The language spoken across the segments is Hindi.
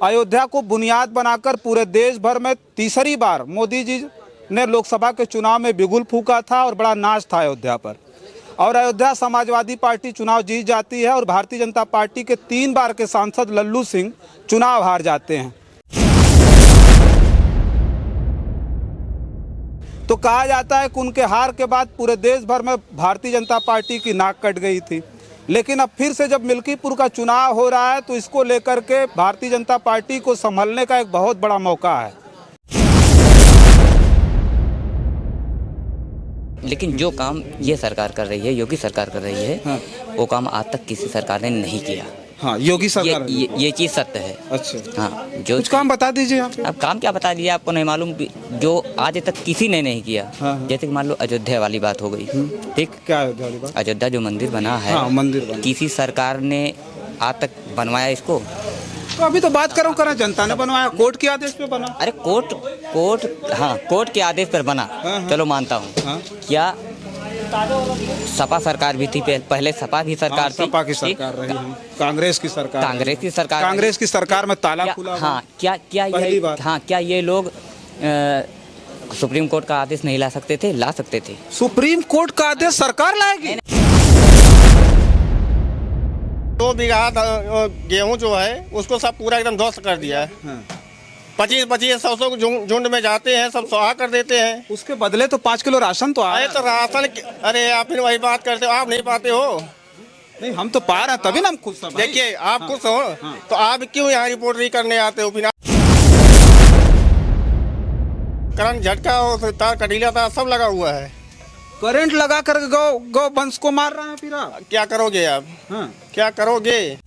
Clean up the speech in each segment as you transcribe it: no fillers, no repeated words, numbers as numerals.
अयोध्या को बुनियाद बनाकर पूरे देश भर में तीसरी बार मोदी जी ने लोकसभा के चुनाव में बिगुल फूंका था और बड़ा नाच था अयोध्या पर। और अयोध्या समाजवादी पार्टी चुनाव जीत जाती है और भारतीय जनता पार्टी के 3 बार के सांसद लल्लू सिंह चुनाव हार जाते हैं। तो कहा जाता है कि उनके हार के बाद पूरे देश भर में भारतीय जनता पार्टी की नाक कट गई थी। लेकिन अब फिर से जब मिल्कीपुर का चुनाव हो रहा है तो इसको लेकर के भारतीय जनता पार्टी को संभलने का एक बहुत बड़ा मौका है। लेकिन जो काम ये सरकार कर रही है, योगी सरकार कर रही है, हाँ। वो काम आज तक किसी सरकार ने नहीं किया। हाँ, योगी सरकार ये चीज़ सत्य है। अच्छा, हाँ, जो कुछ काम बता दीजिए आप। अब काम क्या बता दीजिए, आपको नहीं मालूम जो आज तक किसी ने नहीं किया। हाँ। जैसे कि मान लो अयोध्या वाली बात हो गई, ठीक। क्या अयोध्या वाली बात? अयोध्या जो मंदिर बना है, हाँ, मंदिर बना। किसी सरकार ने आज तक बनवाया इसको? तो अभी तो बात करो जनता ने बनवाया, कोर्ट के आदेश पे बना। अरे कोर्ट के आदेश पर बना। हाँ। चलो मानता हूँ। हाँ। क्या सपा सरकार भी थी, पहले सपा की सरकार थी, सपा की सरकार रही है, कांग्रेस की सरकार में ताला खुला। हाँ, क्या ये लोग सुप्रीम कोर्ट का आदेश नहीं ला सकते थे? ला सकते थे। सुप्रीम कोर्ट का आदेश सरकार लाएगी? 2 बीघा गेहूं जो है उसको सब पूरा एकदम ध्वस्त कर दिया है। हाँ। 25-25 100 झुंड में जाते हैं, सब स्वाहा कर देते हैं। उसके बदले तो 5 किलो राशन तो आया। तो राशन, अरे आप फिर वही बात करते हो, आप नहीं पाते हो। नहीं, हम तो पा रहे हैं, तभी ना हम खुश हैं। देखिए आप खुश हो तो आप क्यों यहाँ रिपोर्टरी करने आते हो? फिर करंट झटका हो, तार कटीला तार सब लगा हुआ है। करंट लगा कर गौ वंश को मार रहे हैं। फिर आप क्या करोगे आप? हाँ। क्या करोगे?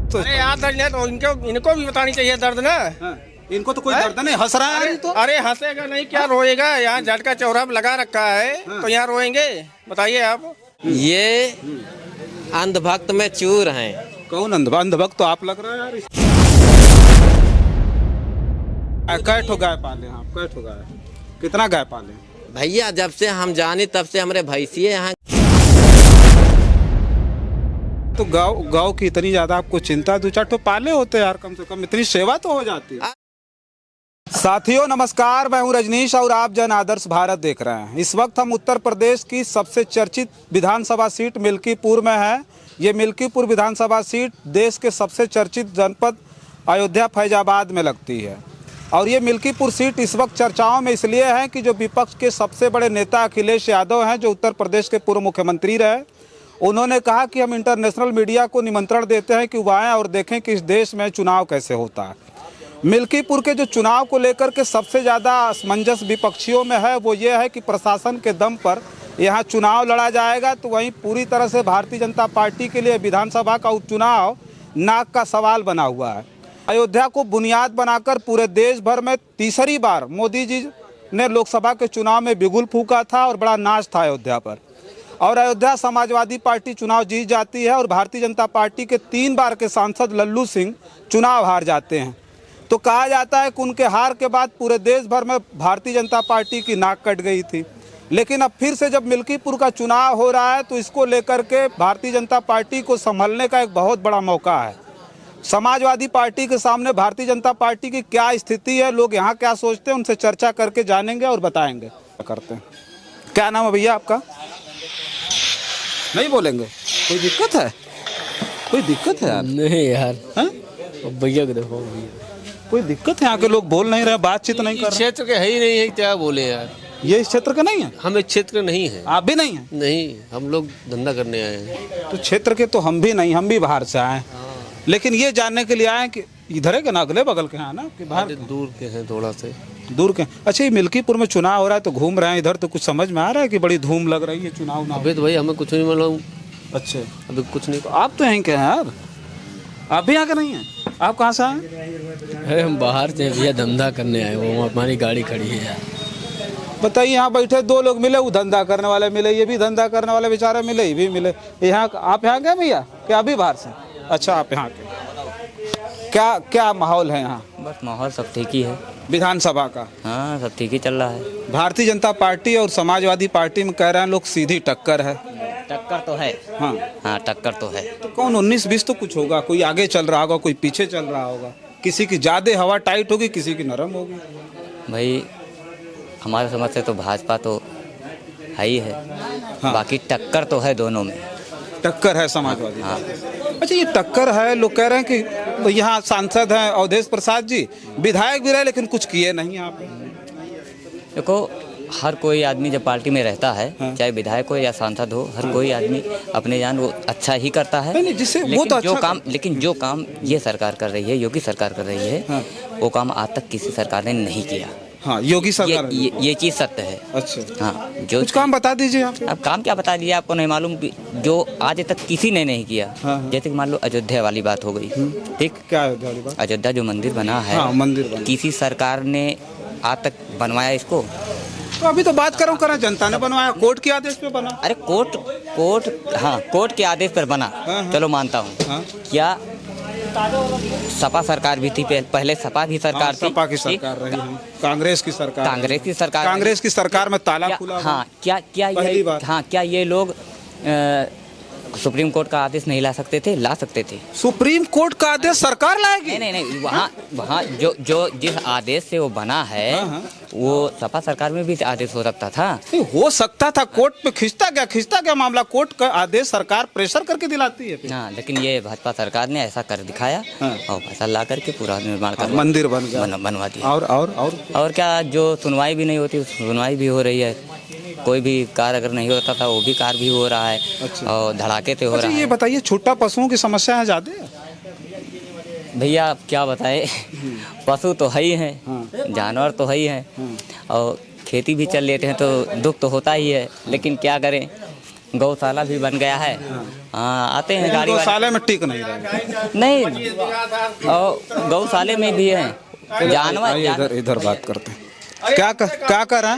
तो अरे यार दर्द है तो इनको भी बतानी चाहिए दर्द ना। हाँ। इनको तो कोई दर्द नहीं, हंस रहा है तो। अरे हंसेगा नहीं, क्या रोएगा? यहाँ झटका चौराहा लगा रखा है। हाँ। तो यहाँ रोएंगे? बताइए आप। ये अंधभक्त में चूर हैं। कौन अंधभक्त? तो आप लग रहा है यार। कै ठो गाय पाले हैं आप? कै ठो गाय? कितना गाय पाले? भैया जब से हम जाने तब से हमारे भैंसिए यहाँ। तो गाँव की इतनी ज्यादा आपको चिंता? 2-4 ठो पाले होते यार, कम से कम इतनी सेवा तो हो जाती है। साथियों नमस्कार, मैं हूं रजनीश और आप जन आदर्श भारत देख रहे हैं। इस वक्त हम उत्तर प्रदेश की सबसे चर्चित विधानसभा सीट मिल्कीपुर में है। ये मिल्कीपुर विधानसभा सीट देश के सबसे चर्चित जनपद अयोध्या फैजाबाद में लगती है। और ये मिल्कीपुर सीट इस वक्त चर्चाओं में इसलिए है कि जो विपक्ष के सबसे बड़े नेता अखिलेश यादव हैं, जो उत्तर प्रदेश के पूर्व मुख्यमंत्री रहे, उन्होंने कहा कि हम इंटरनेशनल मीडिया को निमंत्रण देते हैं कि वो आएँ और देखें कि इस देश में चुनाव कैसे होता है। मिल्कीपुर के जो चुनाव को लेकर के सबसे ज़्यादा असमंजस विपक्षियों में है वो ये है कि प्रशासन के दम पर यहाँ चुनाव लड़ा जाएगा, तो वहीं पूरी तरह से भारतीय जनता पार्टी के लिए विधानसभा का उपचुनाव नाक का सवाल बना हुआ है। अयोध्या को बुनियाद बनाकर पूरे देश भर में तीसरी बार मोदी जी ने लोकसभा के चुनाव में बिगुल फूंका था और बड़ा नाच था अयोध्या पर। और अयोध्या समाजवादी पार्टी चुनाव जीत जाती है और भारतीय जनता पार्टी के 3 बार के सांसद लल्लू सिंह चुनाव हार जाते हैं। तो कहा जाता है कि उनके हार के बाद पूरे देश भर में भारतीय जनता पार्टी की नाक कट गई थी। लेकिन अब फिर से जब मिल्कीपुर का चुनाव हो रहा है तो इसको लेकर के भारतीय जनता पार्टी को संभलने का एक बहुत बड़ा मौका है। समाजवादी पार्टी के सामने भारतीय जनता पार्टी की क्या स्थिति है, लोग यहाँ क्या सोचते हैं, उनसे चर्चा करके जानेंगे और बताएंगे। करते हैं। क्या नाम है भैया आपका? नहीं बोलेंगे? कोई दिक्कत है? कोई दिक्कत है यार? नहीं यार। भैया को देखो, कोई दिक्कत है? यहाँ के लोग बोल नहीं रहे, बातचीत नहीं कर रहे। क्षेत्र के है ही नहीं है, क्या बोले यार। ये इस क्षेत्र का नहीं है? हम इस क्षेत्र नहीं है। आप भी नहीं है? नहीं, हम लोग धंधा करने आए हैं। तो क्षेत्र के तो हम भी नहीं, हम भी बाहर से आए। लेकिन ये जानने के लिए आए कि इधर है कि ना अगले बगल के हैं ना, कि बाहर दूर के हैं, थोड़ा से दूर के। अच्छा, ये मिल्कीपुर में चुनाव हो रहा है तो घूम रहे हैं इधर, तो कुछ समझ में आ रहा है कि बड़ी धूम लग रही है चुनाव ना? अभी तो भाई हमें कुछ नहीं मालूम। अच्छा, अभी कुछ नहीं। तो आप तो यहीं के हैं यार, आप भी यहाँ के नहीं हैं? आप कहाँ से आए? अरे हम बाहर से भैया धंधा करने आए, वो हमारी गाड़ी खड़ी है यार। बताइए, यहाँ बैठे 2 लोग मिले, वो धंधा करने वाले मिले, ये भी धंधा करने वाले बेचारे मिले, ये भी मिले। यहाँ आप यहाँ गए भैया क्या अभी बाहर से? अच्छा, आप यहाँ के। क्या माहौल है यहाँ? बस माहौल सब ठीक ही है विधानसभा का। हाँ, सब ठीक ही चल रहा है। भारतीय जनता पार्टी और समाजवादी पार्टी में कह रहे हैं लोग सीधी टक्कर है। टक्कर तो है। हाँ हाँ टक्कर तो है। तो कौन 19-20 तो कुछ होगा, कोई आगे चल रहा होगा, कोई पीछे चल रहा होगा, किसी की ज्यादा हवा टाइट होगी, किसी की नरम होगी। भाई हमारे समझ से तो भाजपा तो है ही है। हाँ। बाकी टक्कर तो है दोनों में। टक्कर है समाजवादी। हाँ। अच्छा ये टक्कर है, लोग कह रहे हैं कि यहाँ सांसद हैं अवधेश प्रसाद जी, विधायक भी रहे लेकिन कुछ किए नहीं यहाँ पे। देखो हर कोई आदमी जब पार्टी में रहता है, हाँ। चाहे विधायक हो या सांसद हो, हर कोई आदमी अपने जान वो अच्छा ही करता है। नहीं, जिससे वो लेकिन तो अच्छा लेकिन जो काम ये सरकार कर रही है, योगी सरकार कर रही है, हाँ। वो काम आज तक किसी सरकार ने नहीं किया। हाँ योगी सरकार। ये चीज़ सत्य है। अच्छा हाँ जो कुछ काम बता दीजिए आप। अब काम क्या बता दिया, आपको नहीं मालूम जो आज तक किसी ने नहीं किया। हाँ। जैसे कि मान लो अयोध्या वाली बात हो गई, ठीक। क्या है वाली बात? अयोध्या जो मंदिर बना है, हाँ मंदिर बना, किसी सरकार ने आज तक बनवाया इसको? तो अभी तो बात करो जनता ने बनवाया, कोर्ट के आदेश पे बना। अरे कोर्ट के आदेश पर बना। हाँ। चलो मानता हूँ। हाँ। क्या सपा सरकार भी थी, पहले सपा की सरकार थी, सपा की सरकार रही है, कांग्रेस की सरकार, कांग्रेस की सरकार में ताला खुला। हाँ पहली बात। क्या ये लोग सुप्रीम कोर्ट का आदेश नहीं ला सकते थे? ला सकते थे। सुप्रीम कोर्ट का आदेश सरकार लाएगी? नहीं वहाँ जो जिस आदेश से वो बना है, हाँ। वो सपा सरकार में भी आदेश हो सकता था। नहीं हो सकता था, कोर्ट पे खिंचता क्या मामला, कोर्ट का आदेश सरकार प्रेशर करके दिलाती है फिर। हाँ लेकिन ये भाजपा सरकार ने ऐसा कर दिखाया। हाँ। और पैसा ला करके पूरा निर्माण कर मंदिर बन गया, बनवा दिया। और क्या, जो सुनवाई भी नहीं होती सुनवाई भी हो रही है। कोई भी कार्य अगर नहीं होता था वो भी कार्य भी हो रहा है। अच्छा। और धड़ाके से हो रहा ये है। बताइए छोटा पशुओं की समस्या है ज्यादा है? भैया आप क्या बताए, पशु तो है ही हैं, हाँ। जानवर तो है ही हैं, और खेती भी चल लेते हैं तो दुख तो होता ही है। लेकिन क्या करें, गौशाला भी बन गया है। हाँ आते हैं गाड़ी गौशाले में टिक नहीं रहे। नहीं, और गौशाले में भी है जानवर। इधर बात करते हैं। क्या कर रहे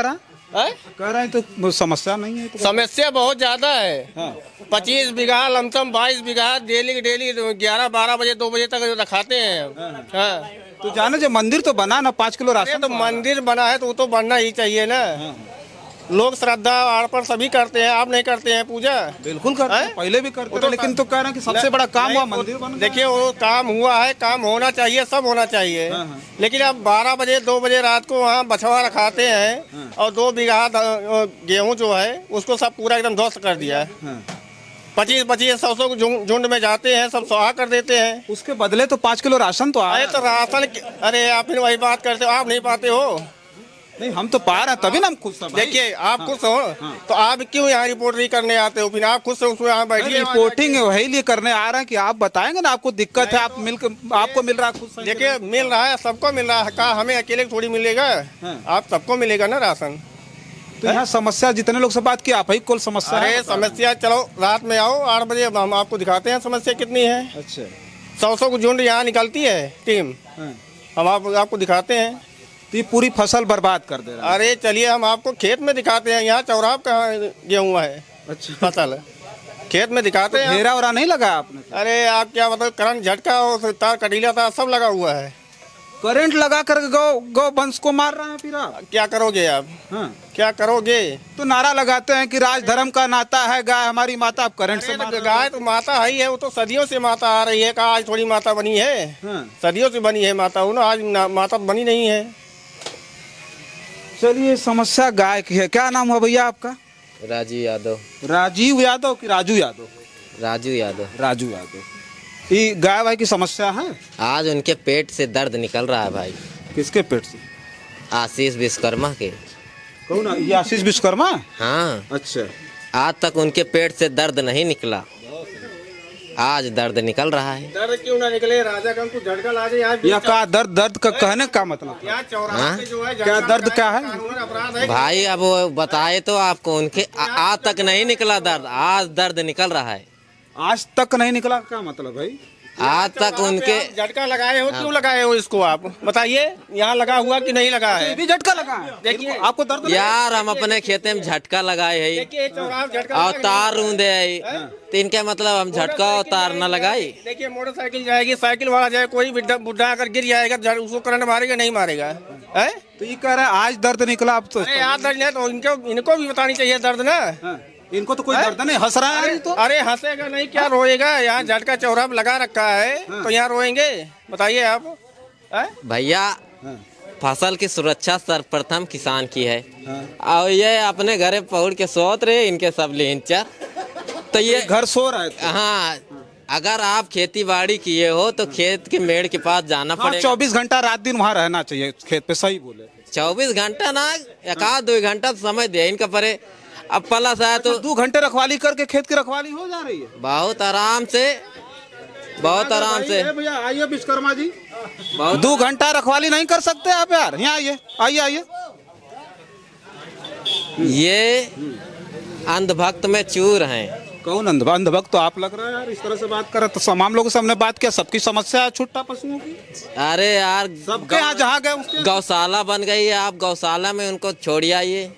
हैं? कह रहे हैं तो समस्या नहीं है तो। समस्या बहुत ज्यादा है। हाँ। 25 बीघा लमसम 22 बीघा डेली 11-12 बजे 2 बजे तक रखाते हैं। हाँ। तो जाने जो मंदिर तो बना ना, 5 किलो राशन तो मंदिर बना है तो वो तो बनना ही चाहिए ना। लोग श्रद्धा आड़पड़ सभी करते हैं, आप नहीं करते हैं पूजा? बिल्कुल करते हैं, पहले भी करते थे, लेकिन तो कह रहे हैं कि सबसे बड़ा काम हुआ मंदिर बन गया। देखिए वो काम हुआ है, काम होना चाहिए, सब होना चाहिए। लेकिन अब 12 बजे 2 बजे रात को वहाँ बछवा रखाते हैं और 2 बीघा गेहूँ जो है उसको सब पूरा एकदम ध्वस्त कर दिया है। 25-100 झुंड में जाते हैं, सब सुहा कर देते हैं। उसके बदले तो 5 किलो राशन तो आया। तो राशन, अरे आप फिर वही बात करते हो, आप नहीं पाते हो। नहीं हम तो पा रहे हैं तभी ना हम खुश हैं। देखिए आप खुश हो तो आप क्यों यहाँ रिपोर्टरी करने आते हो? फिर आप खुश हो उसमें यहाँ बैठिए। रिपोर्टिंग वही लिए करने आ रहे हैं कि आप बताएंगे ना, आपको दिक्कत है, आप आपको मिल रहा है, खुश हैं। देखिए मिल रहा है, सबको मिल रहा है। कहा हमें अकेले थोड़ी मिलेगा, आप सबको मिलेगा ना राशन। तो यहाँ समस्या जितने लोग से बात की, आप ही कुल समस्या। अरे समस्या, चलो रात में आओ 8 बजे, हम आपको दिखाते हैं समस्या कितनी है। अच्छा 100 झुंड यहाँ निकलती है टीम, हम आपको दिखाते हैं। तो ये पूरी फसल बर्बाद कर दे रहा है। अरे चलिए हम आपको खेत में दिखाते हैं। यहाँ चौराहा कहाँ गेहूँ है, अच्छा फसल खेत में दिखाते हैं। घेरा वरा नहीं लगा आपने? अरे आप क्या बताओ, करंट झटका और तार कटीला तार सब लगा हुआ है। करंट लगा कर गौ वंश को मार रहे हैं फिर आप। क्या करोगे आप? हाँ। क्या करोगे? तो नारा लगाते हैं कि राज धर्म का नाता है, गाय हमारी माता। आप करंट से मार रहे हैं। गाय तो माता है ही है, वो तो सदियों से माता आ रही है। कहा आज थोड़ी माता बनी है? हाँ। सदियों से बनी है माता, वो ना आज माता बनी नहीं है। चलिए समस्या गाय की है। क्या नाम है भैया आपका? राजू यादव। राजीव यादव कि राजू यादव? राजू यादव। राजू यादव। ये गाय भाई की समस्या है? आज उनके पेट से दर्द निकल रहा है भाई। किसके पेट से? आशीष विश्वकर्मा के। कौन? ये आशीष विश्वकर्मा? हाँ। अच्छा। आज तक उनके पेट से दर्द नहीं निकला, आज दर्द निकल रहा है। दर्द क्यों ना निकले, राजा का हमको झटका ला दे। या का दर्द का कहने का मतलब? यहाँ चौराहे पे जो है क्या दर्द क्या है अपराध है। भाई अब वो बताए तो आपको, उनके आज तक नहीं निकला दर्द, आज दर्द निकल रहा है। आज तक नहीं निकला क्या मतलब भाई? आज तक उनके झटका लगाए हो, क्यों लगाए हो इसको आप बताइए? यहाँ लगा हुआ कि नहीं लगा है? भी झटका लगा है। देखिए आपको दर्द नहीं? यार हम अपने खेते में झटका लगाए है देखिए चौराहा झटका और तार रूंदे है, तो इनका मतलब हम झटका और तार न लगाई। देखिए मोटरसाइकिल जाएगी, साइकिल वाला जाए, कोई बुढ़ा अगर गिर जाएगा उसको करंट मारेगा नहीं मारेगा तो ये कह रहा है आज दर्द निकला। आप तो अरे यार दर्द है तो इनको भी बतानी चाहिए दर्द ना। इनको तो कोई दर्द नहीं, हंस रहा है तो। अरे हंसेगा नहीं, क्या रोएगा? यहाँ झटका चौराहा पे लगा रखा है तो यहाँ रोएंगे? बताइए आप। भैया फसल की सुरक्षा सर्वप्रथम किसान की है। और ये अपने घरे पहुड़ के सोत रहे, इनके सब लिंचर तो ये घर सो रहा है। हाँ, अगर आप खेती बाड़ी किए हो तो खेत के मेड़ के पास जाना पड़ेगा। 24 घंटा रात दिन वहाँ रहना चाहिए खेत पे, सही बोले। 24 घंटा ना, एक आध 2 घंटा तो समय दे इनका परे। अब पलस आया तो 2 घंटे रखवाली करके खेत की रखवाली हो जा रही है। बहुत आराम से, बहुत आराम से। भैया आइए विश्वकर्मा जी, 2 घंटा रखवाली नहीं कर सकते आप यार? यहाँ आइए, आइए आइए। ये अंधभक्त में चूर हैं। कौन अंधभक्त? तो आप लग रहा है यार, इस तरह से बात कर रहे। तो तमाम लोगों से हमने बात किया, सबकी समस्या है छुट्टा पशुओं की। अरे यार, सबके यहाँ जहाँ गए उसके गौशाला बन गई है, आप गौशाला में उनको छोड़ आइए,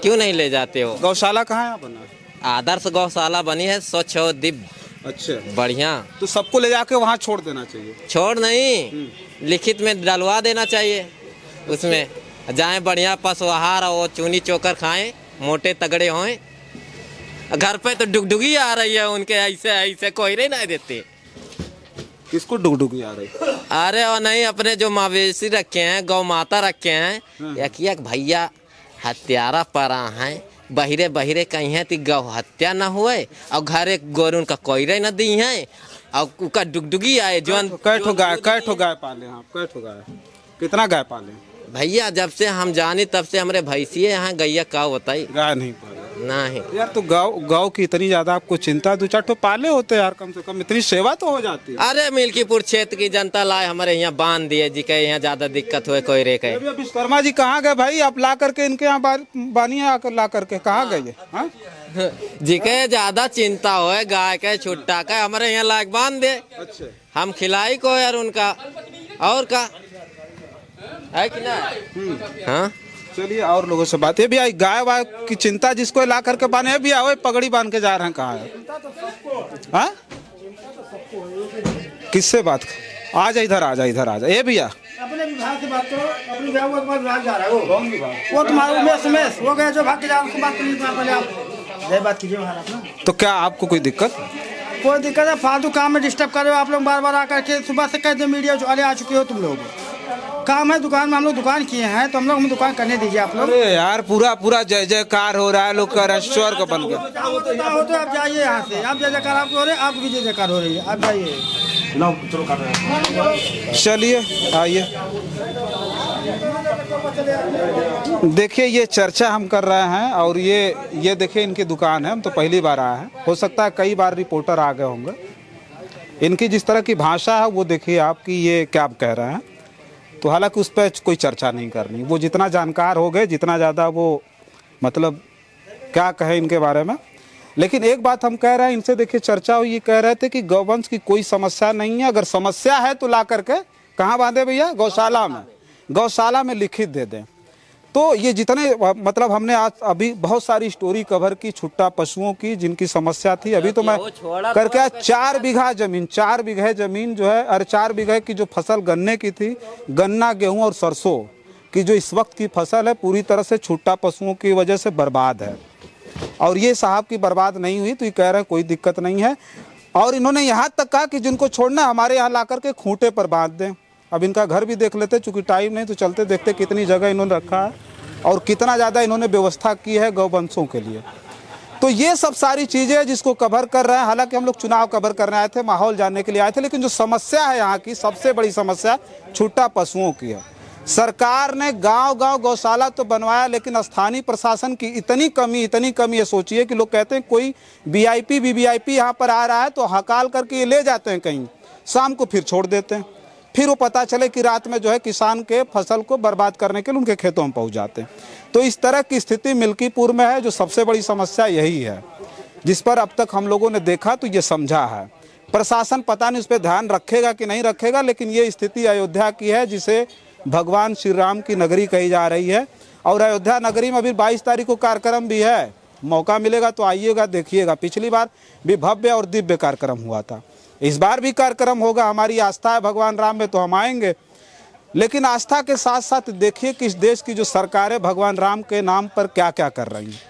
क्यों नहीं ले जाते हो? गौशाला कहाँ है बना? आदर्श गौशाला बनी है, स्वच्छ और दिव्य, अच्छा बढ़िया। तो सबको ले जाके वहाँ छोड़ देना चाहिए। छोड़ नहीं, लिखित में डलवा देना चाहिए। उसमें जाए बढ़िया पशु आहार और चूनी चोकर खाएं, मोटे तगड़े हों। घर पे तो डुगडुगी आ रही है उनके, ऐसे ऐसे कोई नहीं देते। किसको डुगडुगी आ रही? अरे और नहीं, अपने जो मवेशी रखे हैं, गौ माता रखे हैं, एक भैया हत्यारा परा है, बहिरे बहिरे कहीं है तो गौ हत्या न हुए और घर एक गोर उनका कोयरे न दी है और उनका डुगडुगी आए। जो कै ठो गाय पाले आप? कै ठो गाय? कितना गाय पाले भैया? जब से हम जाने तब से हमारे भैंसिए यहाँ गैया का होता ही गाय नहीं पाले। नहीं यार तो गाँव की इतनी ज्यादा आपको चिंता, 2-4 ठो पाले होते यार, कम से कम इतनी सेवा तो हो जाती है। अरे मिल्कीपुर क्षेत्र की जनता लाए हमारे यहाँ बांध दिए जी के, यहाँ ज्यादा दिक्कत हुए कोई रे के। विश्वकर्मा जी कहाँ गए भाई? आप ला करके इनके यहाँ बानिए आकर ला करके कहाँ गए? हाँ जी के ज्यादा चिंता होए गाय के छुट्टा का, हमारे यहाँ लायक बांध दे। अच्छा, हम खिलाई को यार उनका, और का है कि ना? हाँ चलिए और लोगों से बात। ये भी आई गाय वाय की चिंता जिसको ला करके बांधे भी आओ, पगड़ी बांध के जा रहे हैं, कहाँ है? हाँ किससे बात? आ जा इधर, आ जा इधर, आ जा। ये भैया अपने विभाग से बात करो, अपने विभाग जा रहा है वो। कौन विभाग? वो तुम्हारा उमेश वो गए जो भाग के जा, उसको बात करिए। पहले आप जय बात कीजिए महाराज ना। तो क्या आपको कोई दिक्कत? कोई दिक्कत है? फालतू काम में डिस्टर्ब कर रहे हो आप लोग बार बार आकर के। सुबह से कहते मीडिया वाले आ चुके हो तुम लोग। काम है दुकान में, हम लोग दुकान किए हैं तो हम लोग दुकान करने दीजिए आप लोग। अरे यार पूरा जय जयकार हो रहा है, लोग का स्वर्ग बन गया। हो तो आप जाइए यहाँ से। आप जय जयकार आपको हो रहे, आपको भी जय जयकार हो रही है, आप जाइए। चलिए आइए, देखिए ये चर्चा हम कर रहे हैं और ये देखिए इनकी दुकान है। हम तो पहली बार आए हैं, हो सकता है कई बार रिपोर्टर आ गए होंगे। इनकी जिस तरह की भाषा है वो देखिए आपकी, ये क्या आप कह रहे हैं। तो हालांकि उस पर कोई चर्चा नहीं करनी, वो जितना जानकार हो गए, जितना ज़्यादा वो मतलब क्या कहे इनके बारे में। लेकिन एक बात हम कह रहे हैं इनसे, देखिए चर्चा हुई, ये कह रहे थे कि गौवंश की कोई समस्या नहीं है, अगर समस्या है तो ला करके कहाँ बांधे भैया? गौशाला में। गौशाला में लिखित दे दें। तो ये जितने मतलब हमने आज अभी बहुत सारी स्टोरी कवर की छुट्टा पशुओं की जिनकी समस्या थी। अभी तो मैं करके 4 बीघा जमीन, 4 बीघे जमीन जो है, और 4 बीघे की जो फसल गन्ने की थी, गन्ना गेहूं और सरसों की जो इस वक्त की फसल है, पूरी तरह से छुट्टा पशुओं की वजह से बर्बाद है। और ये साहब की बर्बाद नहीं हुई तो ये कह रहे हैं कोई दिक्कत नहीं है। और इन्होंने यहाँ तक कहा कि जिनको छोड़ना हमारे यहाँ ला करके खूंटे पर बांध दें। अब इनका घर भी देख लेते, चूँकि टाइम नहीं तो चलते देखते कितनी जगह इन्होंने रखा है और कितना ज़्यादा इन्होंने व्यवस्था की है गौवंशों के लिए। तो ये सब सारी चीज़ें जिसको कवर कर रहे हैं। हालांकि हम लोग चुनाव कवर करने आए थे, माहौल जानने के लिए आए थे, लेकिन जो समस्या है यहाँ की, सबसे बड़ी समस्या छुट्टा पशुओं की है। सरकार ने गांव-गांव गौशाला तो बनवाया, लेकिन स्थानीय प्रशासन की इतनी कमी ये सोचिए कि लोग कहते हैं कोई वीआईपी वीवीआईपी यहाँ पर आ रहा है तो हकाल करके ये ले जाते हैं कहीं, शाम को फिर छोड़ देते हैं। फिर वो पता चले कि रात में जो है किसान के फसल को बर्बाद करने के लिए उनके खेतों में पहुंच जाते हैं। तो इस तरह की स्थिति मिल्कीपुर में है। जो सबसे बड़ी समस्या यही है, जिस पर अब तक हम लोगों ने देखा तो ये समझा है। प्रशासन पता नहीं उस पर ध्यान रखेगा कि नहीं रखेगा, लेकिन ये स्थिति अयोध्या की है, जिसे भगवान श्री राम की नगरी कही जा रही है। और अयोध्या नगरी में अभी 22 तारीख को कार्यक्रम भी है, मौका मिलेगा तो आइएगा, देखिएगा। पिछली बार भी भव्य और दिव्य कार्यक्रम हुआ था, इस बार भी कार्यक्रम होगा। हमारी आस्था है भगवान राम में तो हम आएंगे, लेकिन आस्था के साथ साथ देखिए कि इस देश की जो सरकारें भगवान राम के नाम पर क्या क्या कर रही हैं।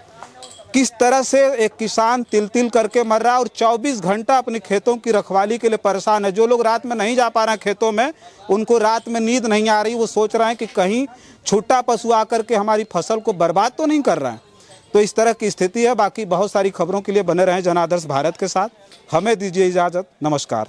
किस तरह से एक किसान तिल तिल करके मर रहा है और 24 घंटा अपने खेतों की रखवाली के लिए परेशान है। जो लोग रात में नहीं जा पा रहे हैं खेतों में, उनको रात में नींद नहीं आ रही, वो सोच रहे हैं कि कहीं छूटा पशु आकर के हमारी फसल को बर्बाद तो नहीं कर रहा है। तो इस तरह की स्थिति है। बाकी बहुत सारी खबरों के लिए बने रहें जन आदर्श भारत के साथ। हमें दीजिए इजाज़त। नमस्कार।